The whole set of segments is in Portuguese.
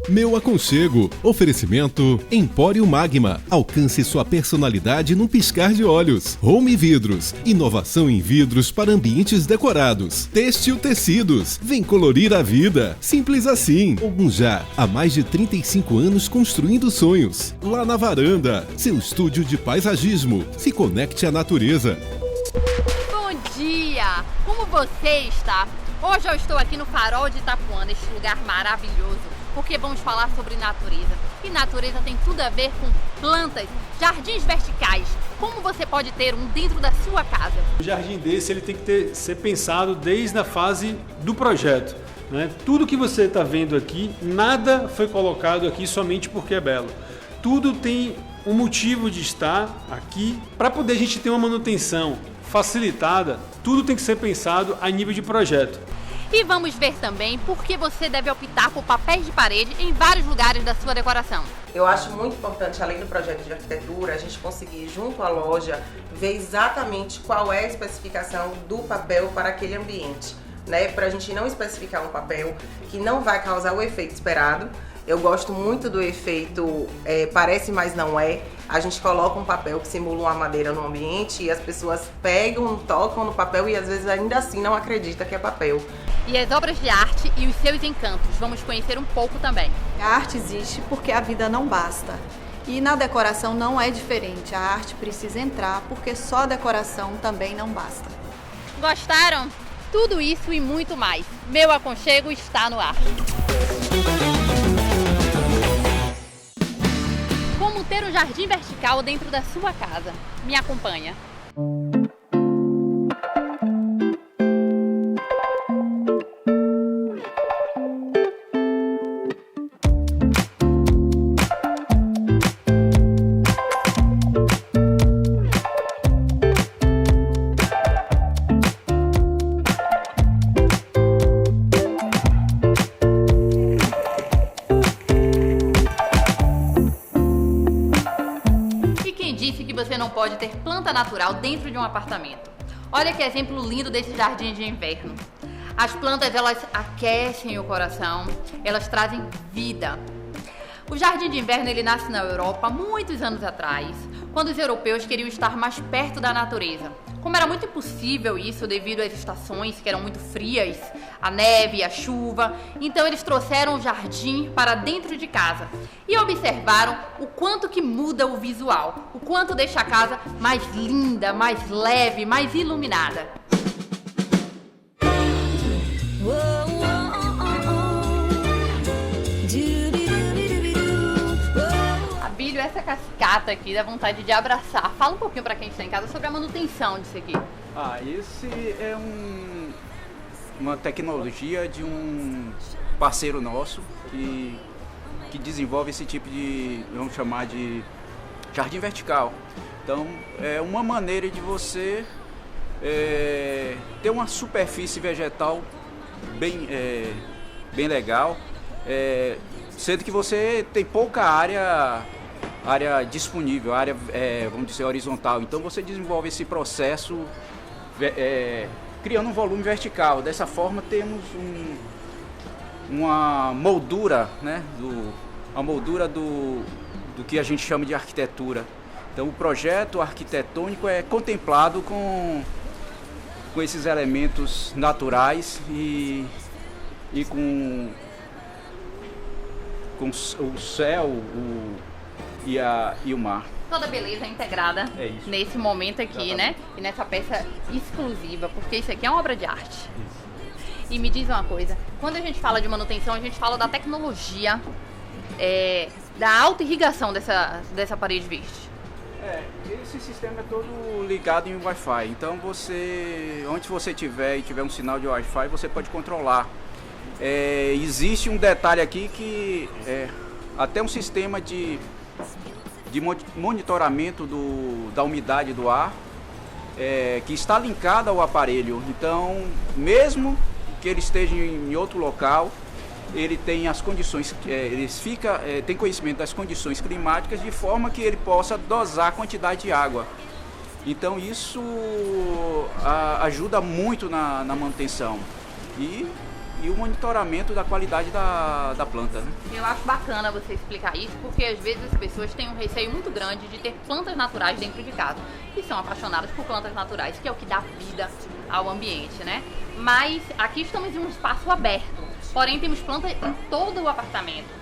Meu aconchego. Oferecimento Empório Magma. Alcance sua personalidade num piscar de olhos. Home Vidros. Inovação em vidros para ambientes decorados. Têxtil Tecidos. Vem colorir a vida. Simples assim. Ogunjá. Há mais de 35 anos construindo sonhos. Lá na Varanda. Seu estúdio de paisagismo. Se conecte à natureza. Bom dia! Como você está? Hoje eu estou aqui no Farol de Itapuã, neste lugar maravilhoso, porque vamos falar sobre natureza. E natureza tem tudo a ver com plantas, jardins verticais. Como você pode ter um dentro da sua casa? Um jardim desse ele tem que ser pensado desde a fase do projeto, né? Tudo que você está vendo aqui, nada foi colocado aqui somente porque é belo. Tudo tem um motivo de estar aqui para poder a gente ter uma manutenção facilitada. Tudo tem que ser pensado a nível de projeto. E vamos ver também por que você deve optar por papéis de parede em vários lugares da sua decoração. Eu acho muito importante, além do projeto de arquitetura, a gente conseguir, junto à loja, ver exatamente qual é a especificação do papel para aquele ambiente, né? Para a gente não especificar um papel que não vai causar o efeito esperado. Eu gosto muito do efeito parece, mas não é. A gente coloca um papel que simula uma madeira no ambiente e as pessoas pegam, tocam no papel e às vezes ainda assim não acreditam que é papel. E as obras de arte e os seus encantos, vamos conhecer um pouco também. A arte existe porque a vida não basta. E na decoração não é diferente. A arte precisa entrar porque só a decoração também não basta. Gostaram? Tudo isso e muito mais. Meu aconchego está no ar. Como ter um jardim vertical dentro da sua casa? Me acompanha. Você não pode ter planta natural dentro de um apartamento. Olha que exemplo lindo desse jardim de inverno. As plantas, elas aquecem o coração, elas trazem vida. O jardim de inverno, ele nasce na Europa muitos anos atrás, quando os europeus queriam estar mais perto da natureza. Como era muito impossível isso devido às estações que eram muito frias, a neve, a chuva, então eles trouxeram o jardim para dentro de casa e observaram o quanto que muda o visual, o quanto deixa a casa mais linda, mais leve, mais iluminada. Essa cascata aqui dá vontade de abraçar. Fala um pouquinho para quem está em casa sobre a manutenção disso aqui. Esse é uma tecnologia de um parceiro nosso que desenvolve esse tipo de, vamos chamar de jardim vertical. Então é uma maneira de você ter uma superfície vegetal bem legal, sendo que você tem pouca área disponível, área, vamos dizer, horizontal. Então você desenvolve esse processo criando um volume vertical. Dessa forma temos uma moldura, né, a moldura do que a gente chama de arquitetura. Então o projeto arquitetônico é contemplado com esses elementos naturais e com o céu, e o mar. Toda beleza integrada nesse momento aqui, né? E nessa peça exclusiva, porque isso aqui é uma obra de arte. Isso. E me diz uma coisa, quando a gente fala de manutenção, a gente fala da tecnologia, da auto-irrigação dessa parede verde. Esse sistema é todo ligado em Wi-Fi. Então onde você tiver um sinal de Wi-Fi, você pode controlar. Existe um detalhe aqui que até um sistema de monitoramento da umidade do ar que está linkado ao aparelho. Então, mesmo que ele esteja em outro local, ele tem as condições, tem conhecimento das condições climáticas de forma que ele possa dosar a quantidade de água. Então isso ajuda muito na manutenção. E e o monitoramento da qualidade da planta, né? Eu acho bacana você explicar isso, porque às vezes as pessoas têm um receio muito grande de ter plantas naturais dentro de casa e são apaixonadas por plantas naturais, que é o que dá vida ao ambiente, né? Mas aqui estamos em um espaço aberto, porém temos plantas em todo o apartamento.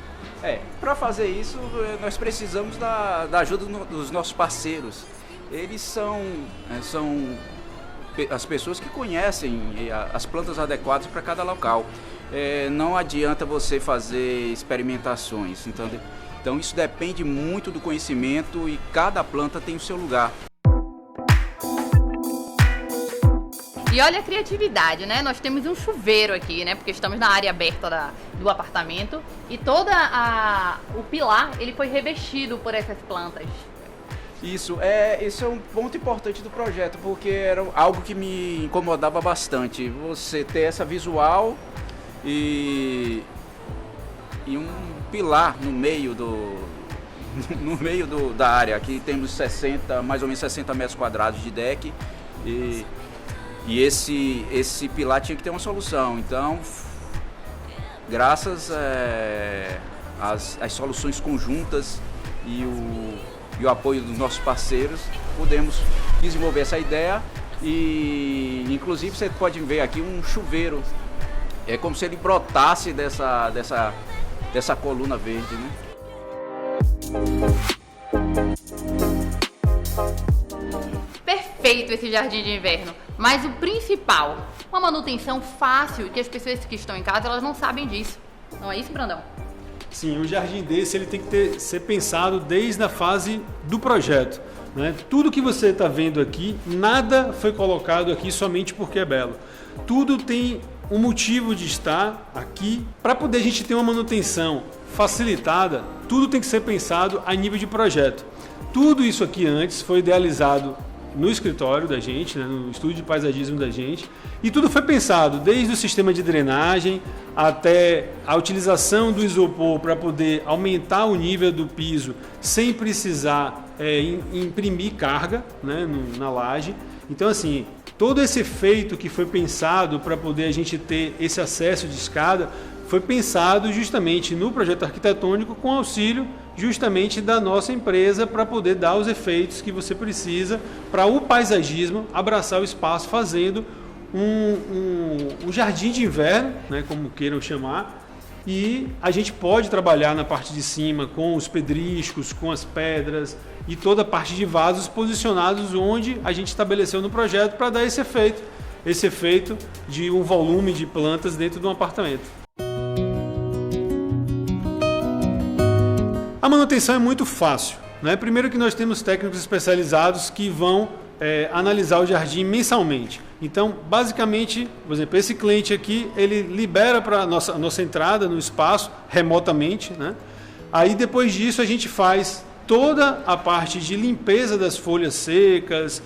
Para fazer isso, nós precisamos da ajuda dos nossos parceiros. Eles são as pessoas que conhecem as plantas adequadas para cada local. Não adianta você fazer experimentações, então isso depende muito do conhecimento e cada planta tem o seu lugar. E olha a criatividade, né? Nós temos um chuveiro aqui, né? Porque estamos na área aberta do apartamento e o pilar ele foi revestido por essas plantas. Isso é um ponto importante do projeto, porque era algo que me incomodava bastante. Você ter essa visual e um pilar no meio da área. Aqui temos mais ou menos 60 metros quadrados de deck e esse pilar tinha que ter uma solução. Então, graças às soluções conjuntas e o apoio dos nossos parceiros, pudemos desenvolver essa ideia e, inclusive, você pode ver aqui um chuveiro. É como se ele brotasse dessa coluna verde, né? Perfeito esse jardim de inverno, mas o principal, uma manutenção fácil, que as pessoas que estão em casa, elas não sabem disso. Não é isso, Brandão? Sim, um jardim desse ele tem que ser pensado desde a fase do projeto, né? Tudo que você está vendo aqui, nada foi colocado aqui somente porque é belo. Tudo tem um motivo de estar aqui. Para poder a gente ter uma manutenção facilitada, tudo tem que ser pensado a nível de projeto. Tudo isso aqui antes foi idealizado no escritório da gente, né, no estúdio de paisagismo da gente, e tudo foi pensado, desde o sistema de drenagem até a utilização do isopor para poder aumentar o nível do piso sem precisar imprimir carga, né, na laje. Então, assim, todo esse efeito que foi pensado para poder a gente ter esse acesso de escada foi pensado justamente no projeto arquitetônico com auxílio justamente da nossa empresa para poder dar os efeitos que você precisa para o paisagismo abraçar o espaço, fazendo um jardim de inverno, né, como queiram chamar, e a gente pode trabalhar na parte de cima com os pedriscos, com as pedras e toda a parte de vasos posicionados onde a gente estabeleceu no projeto para dar esse efeito de um volume de plantas dentro de um apartamento. A manutenção é muito fácil, né? Primeiro que nós temos técnicos especializados que vão analisar o jardim mensalmente. Então, basicamente, por exemplo, esse cliente aqui, ele libera para a nossa entrada no espaço remotamente, né? Aí depois disso a gente faz toda a parte de limpeza das folhas secas,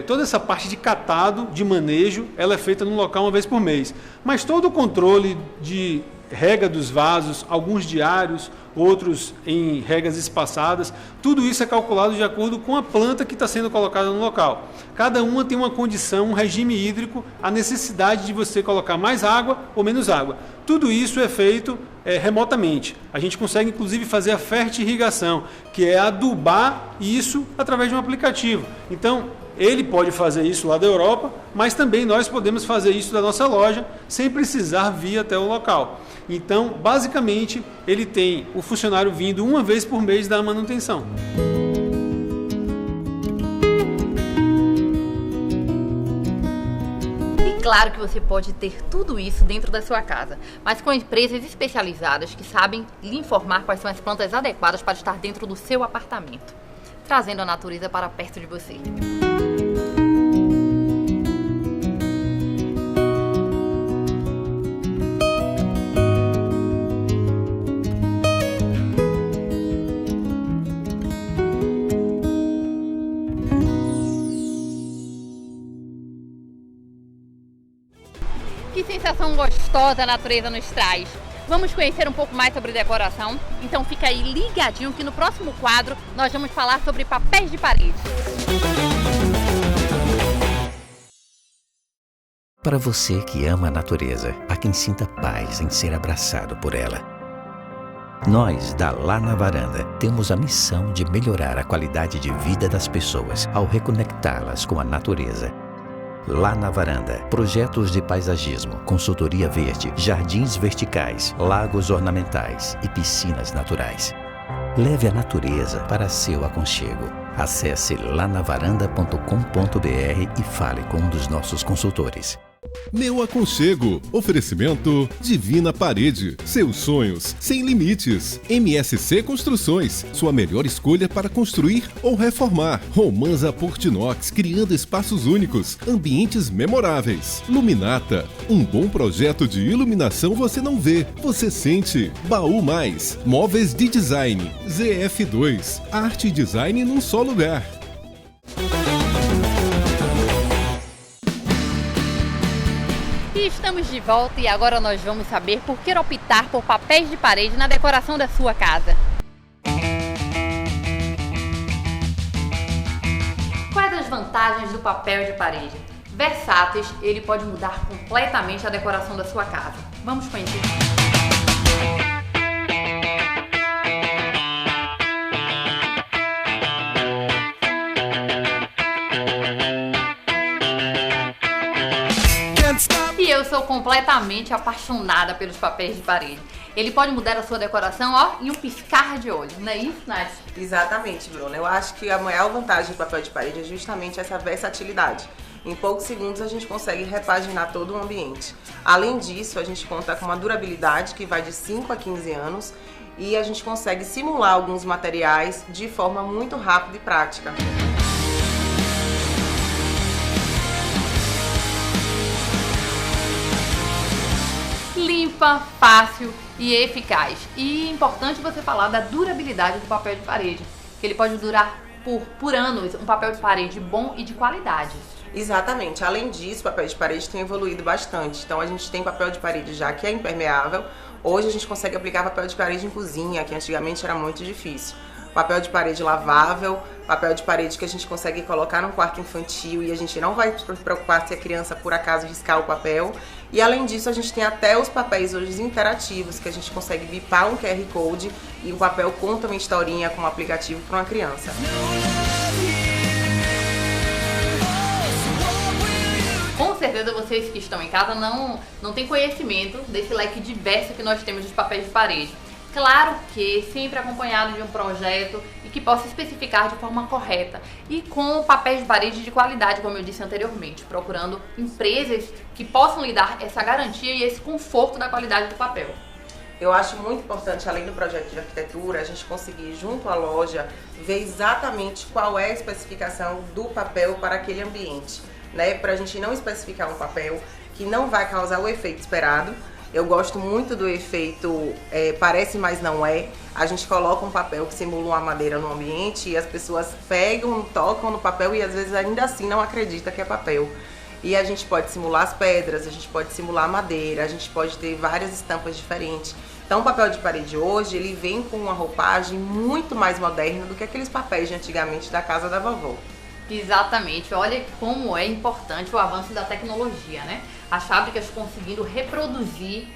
toda essa parte de catado, de manejo, ela é feita no local uma vez por mês. Mas todo o controle de rega dos vasos, alguns diários, outros em regas espaçadas, tudo isso é calculado de acordo com a planta que está sendo colocada no local. Cada uma tem uma condição, um regime hídrico, a necessidade de você colocar mais água ou menos água. Tudo isso é feito remotamente. A gente consegue inclusive fazer a fertirrigação, que é adubar isso através de um aplicativo. Então, ele pode fazer isso lá da Europa, mas também nós podemos fazer isso da nossa loja sem precisar vir até o local. Então, basicamente, ele tem o funcionário vindo uma vez por mês dar a manutenção. E claro que você pode ter tudo isso dentro da sua casa, mas com empresas especializadas que sabem lhe informar quais são as plantas adequadas para estar dentro do seu apartamento, trazendo a natureza para perto de você. Que sensação gostosa a natureza nos traz! Vamos conhecer um pouco mais sobre decoração? Então fica aí ligadinho que no próximo quadro nós vamos falar sobre papéis de parede. Para você que ama a natureza, há quem sinta paz em ser abraçado por ela. Nós, da Lá na Varanda, temos a missão de melhorar a qualidade de vida das pessoas ao reconectá-las com a natureza. Lá na Varanda, projetos de paisagismo, consultoria verde, jardins verticais, lagos ornamentais e piscinas naturais. Leve a natureza para seu aconchego. Acesse lanavaranda.com.br e fale com um dos nossos consultores. Meu Aconchego. Oferecimento Divina Parede. Seus sonhos sem limites. MSC Construções. Sua melhor escolha para construir ou reformar. Romanza Portinox. Criando espaços únicos. Ambientes memoráveis. Luminata. Um bom projeto de iluminação você não vê, você sente. Baú Mais. Móveis de design. ZF2. Arte e design num só lugar. E estamos de volta e agora nós vamos saber por que optar por papéis de parede na decoração da sua casa. Quais as vantagens do papel de parede? Versáteis, ele pode mudar completamente a decoração da sua casa. Vamos conhecer. E eu sou completamente apaixonada pelos papéis de parede. Ele pode mudar a sua decoração, ó, em um piscar de olhos, não é isso, Nath? Exatamente, Bruna. Eu acho que a maior vantagem do papel de parede é justamente essa versatilidade. Em poucos segundos a gente consegue repaginar todo o ambiente. Além disso, a gente conta com uma durabilidade que vai de 5 a 15 anos e a gente consegue simular alguns materiais de forma muito rápida e prática. Limpa, fácil e eficaz. E é importante você falar da durabilidade do papel de parede, que ele pode durar por anos, um papel de parede bom e de qualidade. Exatamente. Além disso, o papel de parede tem evoluído bastante. Então a gente tem papel de parede já que é impermeável. Hoje a gente consegue aplicar papel de parede em cozinha, que antigamente era muito difícil. Papel de parede lavável, papel de parede que a gente consegue colocar num quarto infantil e a gente não vai se preocupar se a criança por acaso riscar o papel. E além disso, a gente tem até os papéis hoje interativos, que a gente consegue bipar um QR Code e o papel conta uma historinha com um aplicativo para uma criança. Com certeza vocês que estão em casa não têm conhecimento desse leque diverso que nós temos de papéis de parede. Claro que sempre acompanhado de um projeto e que possa especificar de forma correta e com papéis de parede de qualidade, como eu disse anteriormente, procurando empresas que possam lhe dar essa garantia e esse conforto da qualidade do papel. Eu acho muito importante, além do projeto de arquitetura, a gente conseguir, junto à loja, ver exatamente qual é a especificação do papel para aquele ambiente, né? Para a gente não especificar um papel que não vai causar o efeito esperado. Eu gosto muito do efeito parece, mas não é. A gente coloca um papel que simula uma madeira no ambiente e as pessoas pegam, tocam no papel e às vezes ainda assim não acreditam que é papel. E a gente pode simular as pedras, a gente pode simular a madeira, a gente pode ter várias estampas diferentes. Então o papel de parede hoje, ele vem com uma roupagem muito mais moderna do que aqueles papéis de antigamente da casa da vovó. Exatamente, olha como é importante o avanço da tecnologia, né? As fábricas conseguindo reproduzir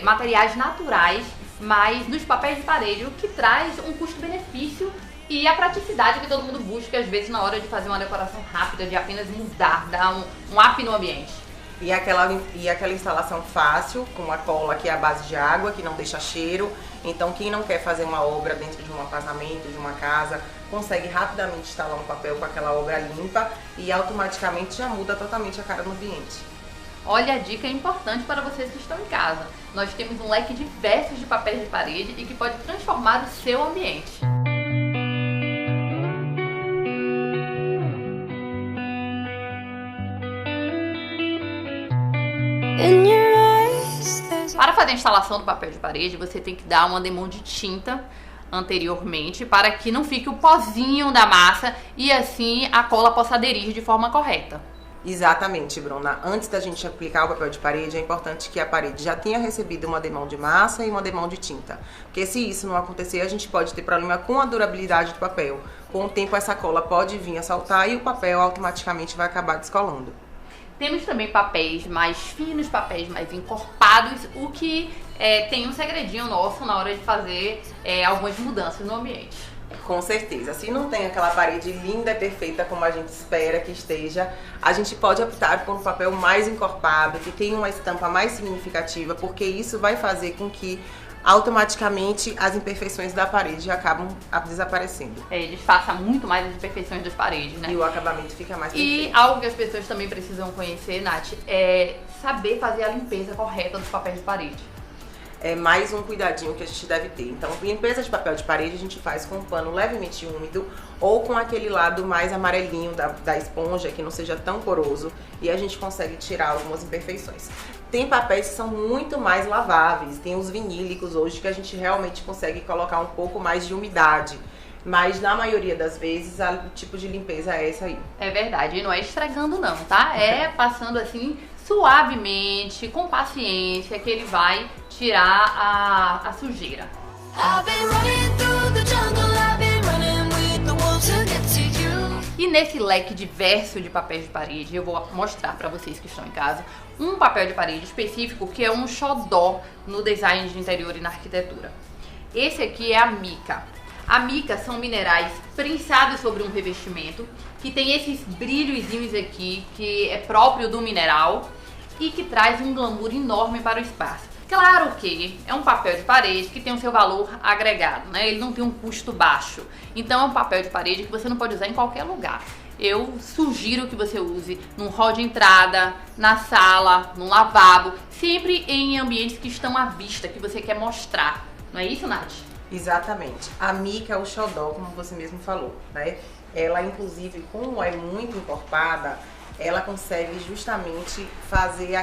materiais naturais, mas nos papéis de parede, o que traz um custo-benefício e a praticidade que todo mundo busca, às vezes, na hora de fazer uma decoração rápida, de apenas mudar, dar um up no ambiente. E aquela instalação fácil, com uma cola que é a base de água, que não deixa cheiro. Então quem não quer fazer uma obra dentro de um apartamento, de uma casa, consegue rapidamente instalar um papel com aquela obra limpa e automaticamente já muda totalmente a cara do ambiente. Olha, a dica é importante para vocês que estão em casa. Nós temos um leque diverso de papéis de parede e que pode transformar o seu ambiente. Para fazer a instalação do papel de parede, você tem que dar uma demão de tinta anteriormente para que não fique o pozinho da massa e assim a cola possa aderir de forma correta. Exatamente, Bruna. Antes da gente aplicar o papel de parede, é importante que a parede já tenha recebido uma demão de massa e uma demão de tinta. Porque se isso não acontecer, a gente pode ter problema com a durabilidade do papel. Com o tempo, essa cola pode vir a saltar e o papel automaticamente vai acabar descolando. Temos também papéis mais finos, papéis mais encorpados, o que tem um segredinho nosso na hora de fazer algumas mudanças no ambiente. Com certeza. Se não tem aquela parede linda e perfeita como a gente espera que esteja, a gente pode optar por um papel mais encorpado, que tenha uma estampa mais significativa, porque isso vai fazer com que automaticamente as imperfeições da parede acabam desaparecendo. Disfarça muito mais as imperfeições das paredes, né? E o acabamento fica mais perfeito. E algo que as pessoas também precisam conhecer, Nath, é saber fazer a limpeza correta dos papéis de parede. É mais um cuidadinho que a gente deve ter. Então, limpeza de papel de parede a gente faz com um pano levemente úmido ou com aquele lado mais amarelinho da esponja, que não seja tão poroso, e a gente consegue tirar algumas imperfeições. Tem papéis que são muito mais laváveis, tem os vinílicos hoje que a gente realmente consegue colocar um pouco mais de umidade. Mas na maioria das vezes o tipo de limpeza é essa aí. É verdade, e não é estragando não, tá? É passando assim suavemente, com paciência, que ele vai tirar a sujeira. E nesse leque diverso de papéis de parede, eu vou mostrar para vocês que estão em casa um papel de parede específico que é um xodó no design de interior e na arquitetura. Esse aqui é a mica. A mica são minerais prensados sobre um revestimento que tem esses brilhozinhos aqui, que é próprio do mineral e que traz um glamour enorme para o espaço. Claro que é um papel de parede que tem o seu valor agregado, né? Ele não tem um custo baixo. Então é um papel de parede que você não pode usar em qualquer lugar. Eu sugiro que você use num hall de entrada, na sala, num lavabo, sempre em ambientes que estão à vista, que você quer mostrar. Não é isso, Nath? Exatamente. A mica é o xodó, como você mesmo falou, né? Ela, inclusive, como é muito encorpada, ela consegue justamente fazer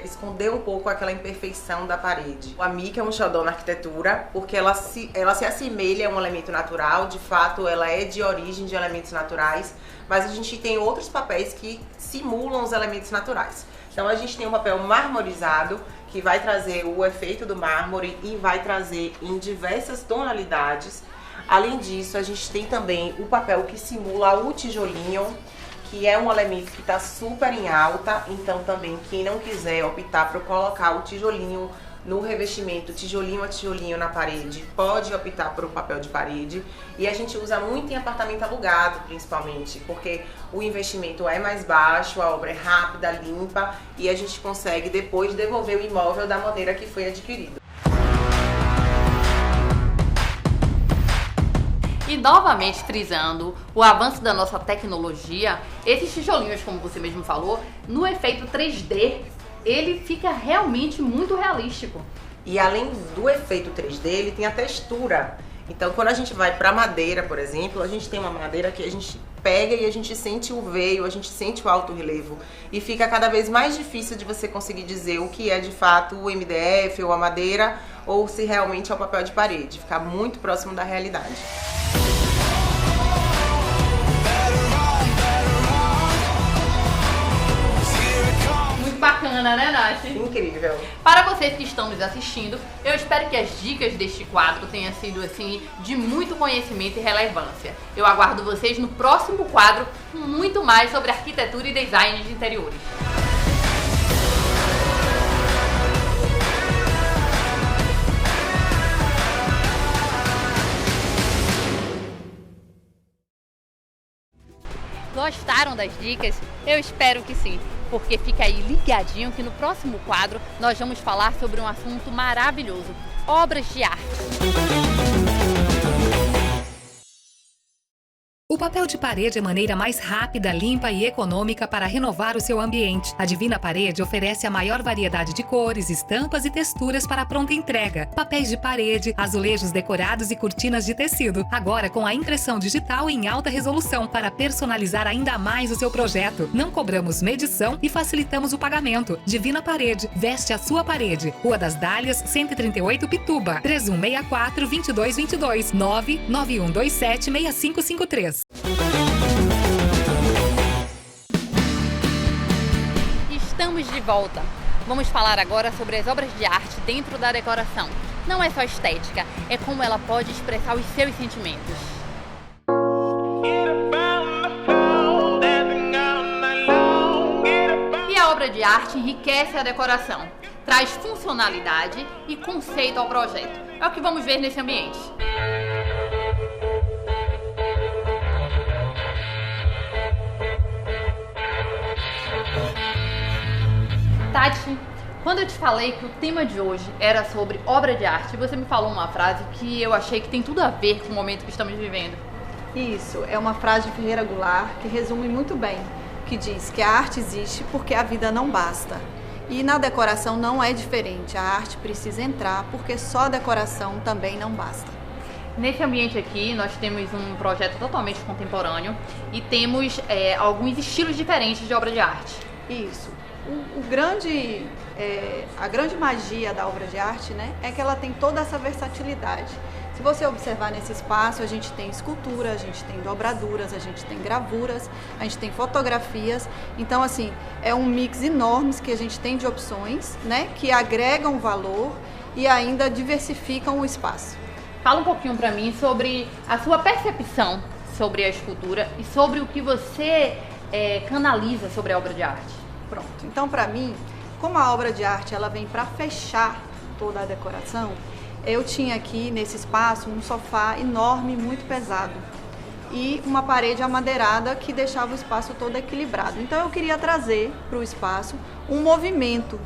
esconder um pouco aquela imperfeição da parede. A mica é um xodó na arquitetura porque ela se assemelha a um elemento natural, de fato ela é de origem de elementos naturais, mas a gente tem outros papéis que simulam os elementos naturais. Então a gente tem um papel marmorizado, que vai trazer o efeito do mármore e vai trazer em diversas tonalidades. Além disso, a gente tem também o papel que simula o tijolinho, que é um elemento que está super em alta, então também quem não quiser optar por colocar o tijolinho no revestimento, tijolinho a tijolinho na parede, pode optar por um papel de parede. E a gente usa muito em apartamento alugado, principalmente, porque o investimento é mais baixo, a obra é rápida, limpa e a gente consegue depois devolver o imóvel da maneira que foi adquirido. E novamente frisando o avanço da nossa tecnologia, esses tijolinhos, como você mesmo falou, no efeito 3D, ele fica realmente muito realístico. E além do efeito 3D, ele tem a textura. Então quando a gente vai para madeira, por exemplo, a gente tem uma madeira que a gente pega e a gente sente o veio, a gente sente o alto relevo. E fica cada vez mais difícil de você conseguir dizer o que é de fato o MDF ou a madeira, ou se realmente é o papel de parede. Fica muito próximo da realidade. Bacana, né, Nath? Incrível. Para vocês que estão nos assistindo, eu espero que as dicas deste quadro tenham sido, assim, de muito conhecimento e relevância. Eu aguardo vocês no próximo quadro com muito mais sobre arquitetura e design de interiores. Gostaram das dicas? Eu espero que sim, porque fica aí ligadinho que no próximo quadro nós vamos falar sobre um assunto maravilhoso: obras de arte. O papel de parede é a maneira mais rápida, limpa e econômica para renovar o seu ambiente. A Divina Parede oferece a maior variedade de cores, estampas e texturas para pronta entrega. Papéis de parede, azulejos decorados e cortinas de tecido. Agora com a impressão digital em alta resolução para personalizar ainda mais o seu projeto. Não cobramos medição e facilitamos o pagamento. Divina Parede, veste a sua parede. Rua das Dálias, 138 Pituba. 3164-2222. 99127-6553. Estamos de volta. Vamos falar agora sobre as obras de arte dentro da decoração. Não é só estética, é como ela pode expressar os seus sentimentos. Get up on the phone, dancing all night long. Get de arte enriquece a decoração, traz funcionalidade e conceito ao projeto. É o que vamos ver nesse ambiente. Tati, quando eu te falei que o tema de hoje era sobre obra de arte, você me falou uma frase que eu achei que tem tudo a ver com o momento que estamos vivendo. Isso, é uma frase de Ferreira Goulart que resume muito bem, que diz que a arte existe porque a vida não basta. E na decoração não é diferente, a arte precisa entrar porque só a decoração também não basta. Nesse ambiente aqui, nós temos um projeto totalmente contemporâneo e temos alguns estilos diferentes de obra de arte. Isso. A grande magia da obra de arte, né, é que ela tem toda essa versatilidade. Se você observar nesse espaço, a gente tem escultura, a gente tem dobraduras, a gente tem gravuras, a gente tem fotografias. Então, assim, é um mix enorme que a gente tem de opções, né, que agregam valor e ainda diversificam o espaço. Fala um pouquinho para mim sobre a sua percepção sobre a escultura e sobre o que você canaliza sobre a obra de arte. Pronto. Então, para mim, como a obra de arte ela vem para fechar toda a decoração, eu tinha aqui nesse espaço um sofá enorme, muito pesado e uma parede amadeirada que deixava o espaço todo equilibrado. Então eu queria trazer para o espaço um movimento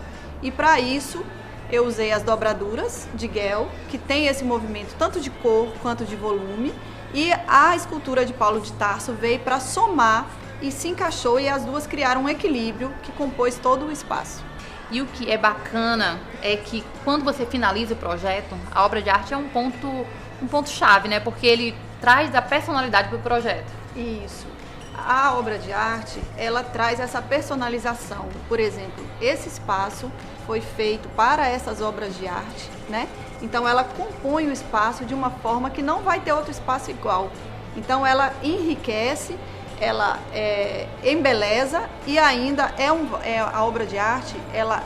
e para isso eu usei as dobraduras de Guel, que tem esse movimento tanto de cor quanto de volume, e a escultura de Paulo de Tarso veio para somar e se encaixou e as duas criaram um equilíbrio que compôs todo o espaço. E o que é bacana é que quando você finaliza o projeto, a obra de arte é um ponto chave, né? Porque ele traz a personalidade para o projeto. Isso. A obra de arte, ela traz essa personalização. Por exemplo, esse espaço foi feito para essas obras de arte, né? Então ela compõe o espaço de uma forma que não vai ter outro espaço igual. Então ela enriquece, ela embeleza e ainda a obra de arte, ela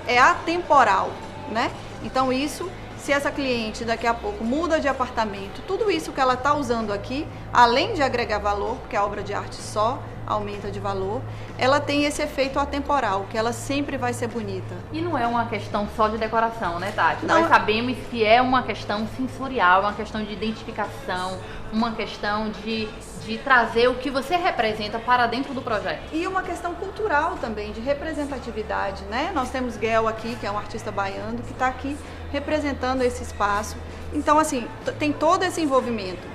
é atemporal, né? Então isso, se essa cliente daqui a pouco muda de apartamento, tudo isso que ela está usando aqui, além de agregar valor, porque a obra de arte só aumenta de valor, ela tem esse efeito atemporal, que ela sempre vai ser bonita. E não é uma questão só de decoração, né, Tati? Não. Nós sabemos que é uma questão sensorial, uma questão de identificação, uma questão de trazer o que você representa para dentro do projeto. E uma questão cultural também, de representatividade, né? Nós temos Guel aqui, que é um artista baiano, que está aqui representando esse espaço. Então, assim, tem todo esse envolvimento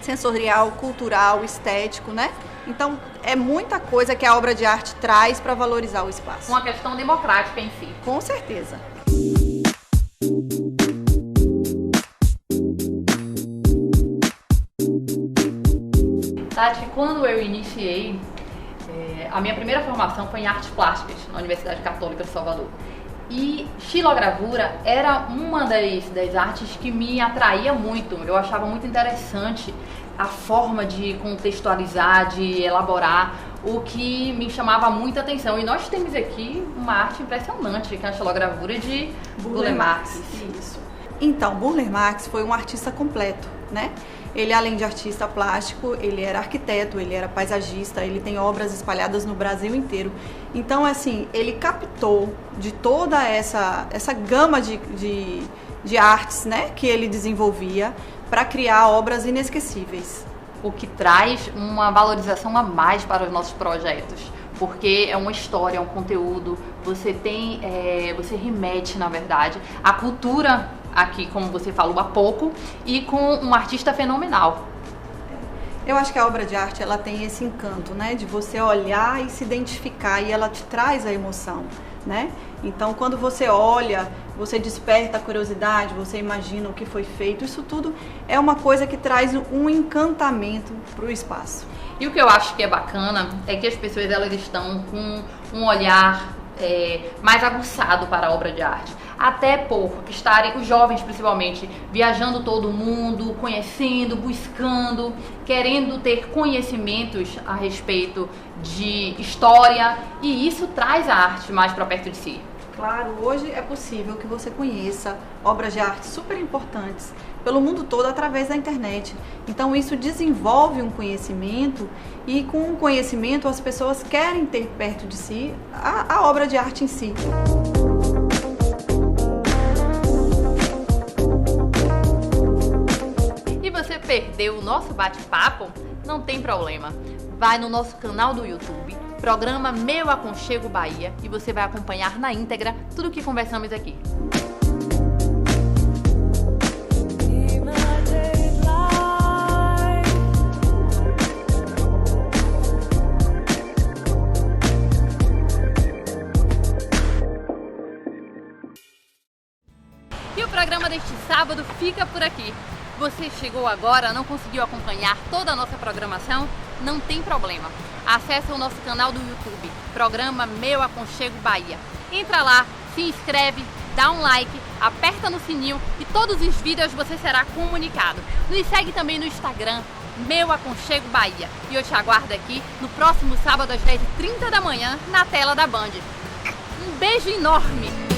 sensorial, cultural, estético, né? Então, é muita coisa que a obra de arte traz para valorizar o espaço. Uma questão democrática em si. Com certeza. Tati, quando eu iniciei, a minha primeira formação foi em artes plásticas, na Universidade Católica de Salvador. E xilogravura era uma das artes que me atraía muito. Eu achava muito interessante a forma de contextualizar, de elaborar, o que me chamava muita atenção. E nós temos aqui uma arte impressionante, que é a xilogravura de Burle Marx. Isso. Então, Burle Marx foi um artista completo, né? Ele, além de artista plástico, ele era arquiteto, ele era paisagista, ele tem obras espalhadas no Brasil inteiro. Então, assim, ele captou de toda essa gama de artes, né, que ele desenvolvia para criar obras inesquecíveis. O que traz uma valorização a mais para os nossos projetos, porque é uma história, é um conteúdo, você remete, na verdade, à cultura aqui, como você falou há pouco, e com um artista fenomenal. Eu acho que a obra de arte, ela tem esse encanto, né, de você olhar e se identificar, e ela te traz a emoção, né? Então, quando você olha, você desperta a curiosidade, você imagina o que foi feito, isso tudo é uma coisa que traz um encantamento para o espaço. E o que eu acho que é bacana é que as pessoas, elas estão com um olhar mais aguçado para a obra de arte. Até por estarem, os jovens principalmente, viajando todo o mundo, conhecendo, buscando, querendo ter conhecimentos a respeito de história, e isso traz a arte mais para perto de si. Claro, hoje é possível que você conheça obras de arte super importantes pelo mundo todo através da internet. Então isso desenvolve um conhecimento e com o conhecimento as pessoas querem ter perto de si a obra de arte em si. E você perdeu o nosso bate-papo? Não tem problema. Vai no nosso canal do YouTube, programa Meu Aconchego Bahia, e você vai acompanhar na íntegra tudo o que conversamos aqui. E o programa deste sábado fica por aqui. Você chegou agora, não conseguiu acompanhar toda a nossa programação? Não tem problema. Acesse o nosso canal do YouTube, programa Meu Aconchego Bahia. Entra lá, se inscreve, dá um like, aperta no sininho e todos os vídeos você será comunicado. Nos segue também no Instagram, Meu Aconchego Bahia. E eu te aguardo aqui no próximo sábado às 10h30 da manhã na tela da Band. Um beijo enorme!